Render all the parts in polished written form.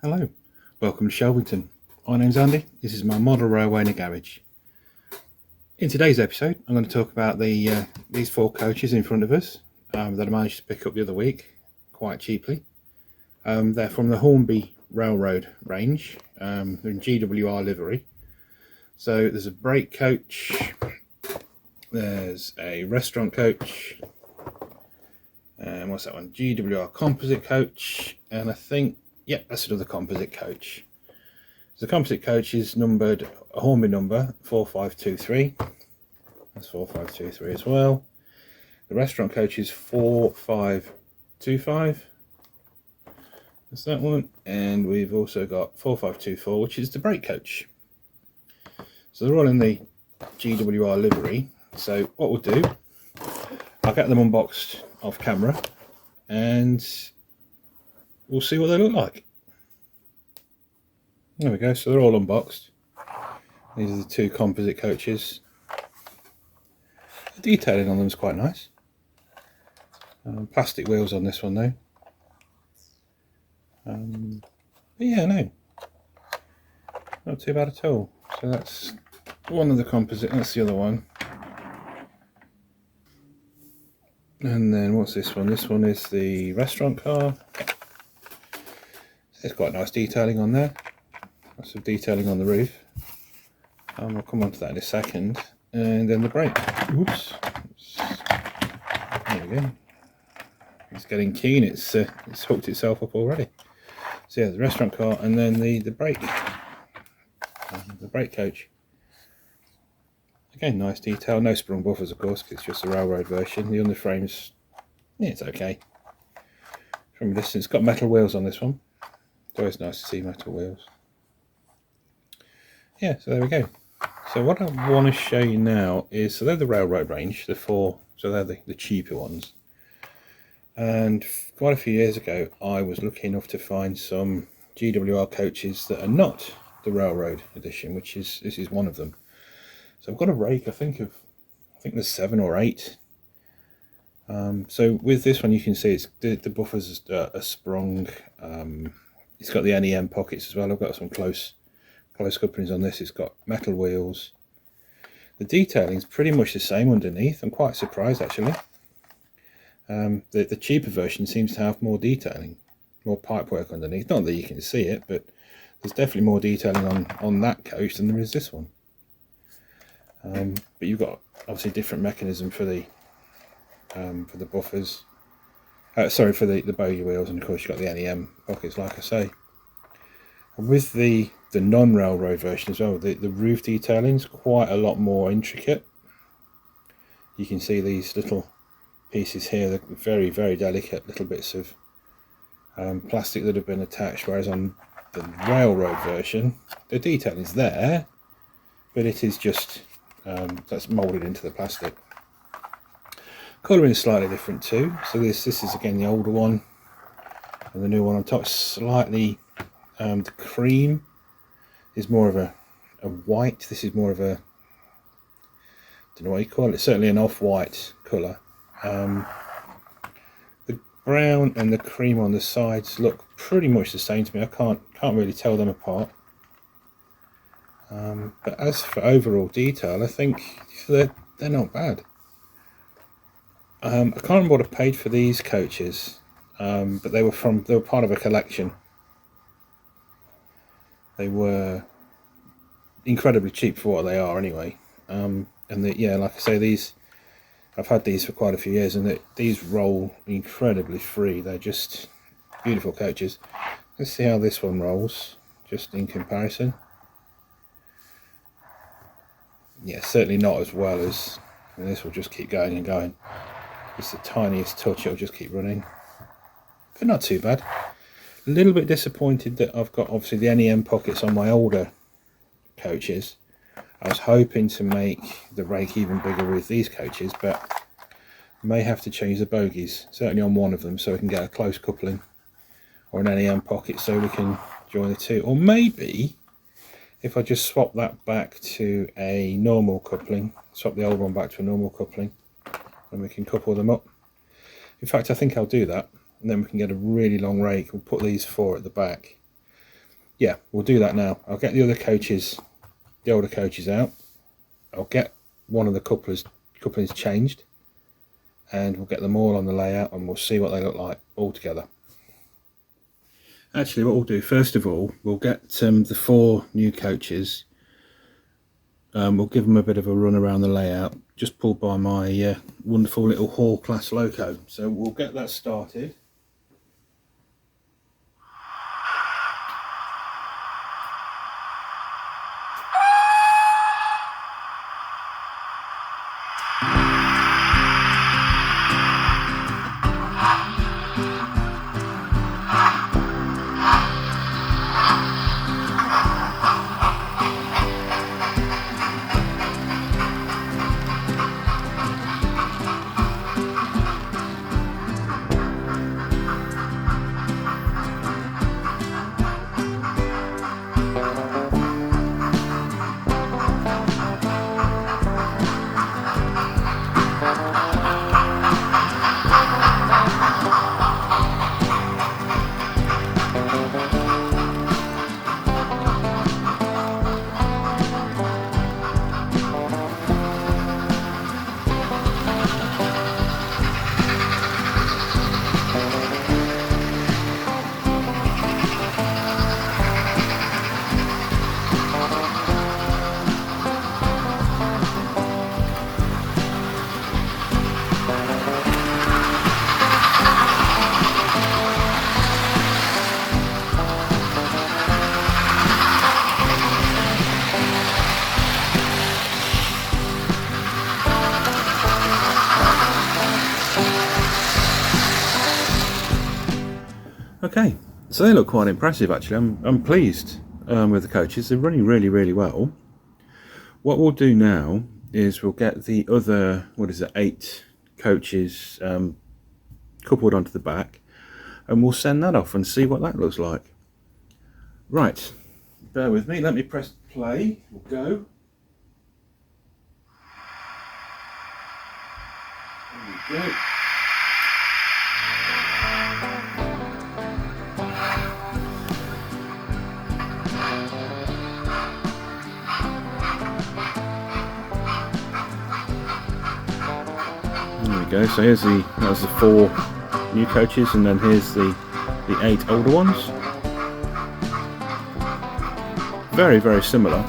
Hello, welcome to Shelvington. My name's Andy, this is my model railway in a garage. In today's episode I'm going to talk about these four coaches in front of us that I managed to pick up the other week quite cheaply. They're from the Hornby Railroad range, they're in GWR livery. So there's a brake coach, there's a restaurant coach, and what's that one? GWR composite coach, and I think, yeah, that's another composite coach. So the composite coach is numbered, a Hornby number 4523. That's 4523 as well. The restaurant coach is 4525. That's that one. And we've also got 4524, which is the brake coach. So they're all in the GWR livery. So what we'll do, I'll get them unboxed off camera and we'll see what they look like. There we go, so they're all unboxed. These are the two composite coaches. The detailing on them is quite nice. Plastic wheels on this one though. But yeah, no, not too bad at all. So that's one of the composite, that's the other one. And then what's this one? This one is the restaurant car. There's quite nice detailing on there. Lots of detailing on the roof. I'll come on to that in a second. And then the brake. Oops. There we go. It's getting keen. It's hooked itself up already. So yeah, the restaurant car, and then the brake. The brake coach. Again, nice detail. No sprung buffers, of course, because it's just a railroad version. The underframe's, yeah, it's okay. From a distance, it's got metal wheels on this one. It's always nice to see metal wheels. Yeah, so there we go. So what I want to show you now is, so they're the railroad range, the four, so they're the cheaper ones. And quite a few years ago, I was lucky enough to find some GWR coaches that are not the railroad edition, this is one of them. So I've got a rake, I think there's 7 or 8. So with this one, you can see it's the buffers are sprung. It's got the NEM pockets as well. I've got some close couplings on this. It's got metal wheels. The detailing is pretty much the same underneath. I'm quite surprised actually. The cheaper version seems to have more detailing, more pipework underneath. Not that you can see it, but there's definitely more detailing on that coach than there is this one. But you've got obviously different mechanism for the buffers. Sorry, for the bogie wheels, and of course you've got the NEM pockets, like I say. And with the non-railroad version as well, the roof detailing is quite a lot more intricate. You can see these little pieces here, they're very, very delicate little bits of plastic that have been attached, whereas on the railroad version, the detailing is there, but it is just that's moulded into the plastic. Colouring is slightly different too. So this is again the older one, and the new one on top is slightly the cream is more of a white. This is more of a, don't know what you call it, certainly an off-white colour. The brown and the cream on the sides look pretty much the same to me. I can't really tell them apart. But as for overall detail, I think they're not bad. I can't remember what I paid for these coaches, but they were part of a collection. They were incredibly cheap for what they are anyway. And yeah, like I say, I've had these for quite a few years, and these roll incredibly free. They're just beautiful coaches. Let's see how this one rolls, just in comparison. Yeah, certainly not as well as, and this will just keep going and going. Just the tiniest touch, it'll just keep running. But not too bad. A little bit disappointed that I've got obviously the NEM pockets on my older coaches. I was hoping to make the rake even bigger with these coaches, but may have to change the bogies, certainly on one of them, so we can get a close coupling or an NEM pocket so we can join the two. Or maybe if I just swap that back to a normal coupling, swap the old one back to a normal coupling, and we can couple them up. In fact, I think I'll do that, and then we can get a really long rake. We'll put these 4 at the back, yeah, we'll do that now. I'll get the other coaches, the older coaches out. I'll get one of the couplings changed, and we'll get them all on the layout, and we'll see what they look like all together. Actually, what we'll do first of all, we'll get the 4 new coaches. We'll give them a bit of a run around the layout, just pulled by my wonderful little Hall class loco. So we'll get that started. Okay, so they look quite impressive actually. I'm pleased with the coaches. They're running really well. What we'll do now is we'll get the other, 8 coaches coupled onto the back, and we'll send that off and see what that looks like. Right, bear with me, let me press play. We'll go. There we go. Go. So here's that's the 4 new coaches, and then here's the 8 older ones. Very similar,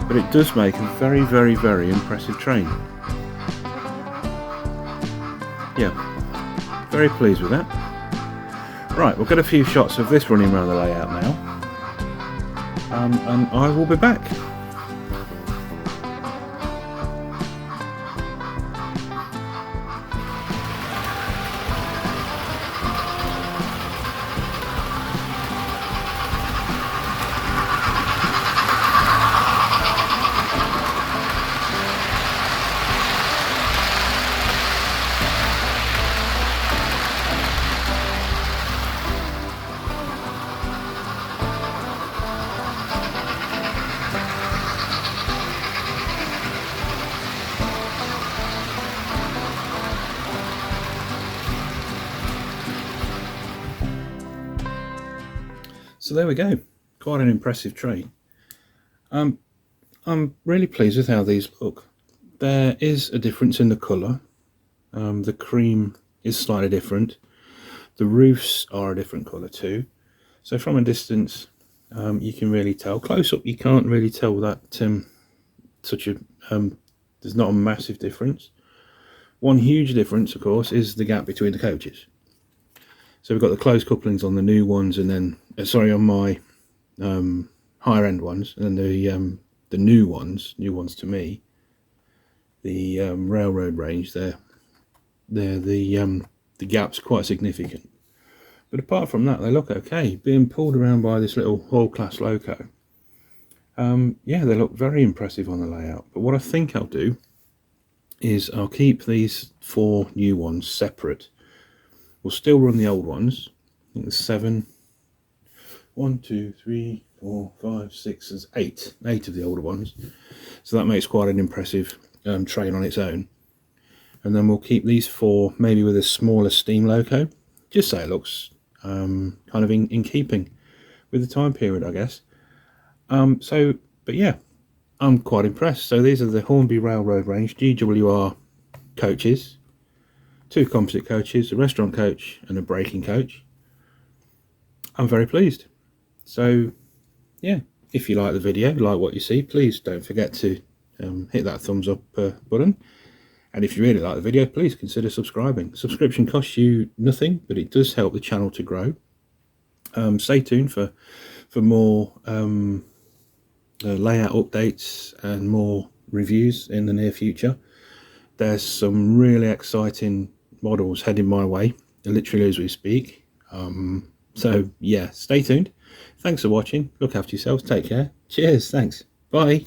but it does make a very impressive train. Yeah, very pleased with that. Right, we'll get a few shots of this running around the layout now, and I will be back. So there we go, quite an impressive train. I'm really pleased with how these look. There is a difference in the colour. The cream is slightly different. The roofs are a different colour too. So from a distance, you can really tell. Close up, you can't really tell that there's not a massive difference. One huge difference, of course, is the gap between the coaches. So we've got the closed couplings on the new ones, and then on my higher end ones, and then the new ones to me, the railroad range. The gap's quite significant. But apart from that, they look okay. Being pulled around by this little Hall class loco, yeah, they look very impressive on the layout. But what I think I'll do is I'll keep these 4 new ones separate. We'll still run the old ones. I think there's 7. 1, 2, 3, 4, 5, 6. There's 8 of the older ones. So that makes quite an impressive train on its own. And then we'll keep these 4 maybe with a smaller steam loco, just so it looks kind of in keeping with the time period, I guess. But yeah, I'm quite impressed. So these are the Hornby Railroad range GWR coaches, 2 composite coaches, a restaurant coach and a braking coach. I'm very pleased. So yeah, if you like the video, like what you see, please don't forget to hit that thumbs up button. And if you really like the video, please consider subscribing. Subscription costs you nothing, but it does help the channel to grow. Stay tuned for more layout updates and more reviews in the near future. There's some really exciting models heading my way, literally as we speak. So yeah, stay tuned. Thanks for watching. Look after yourselves. Take care. Cheers. Thanks. Bye.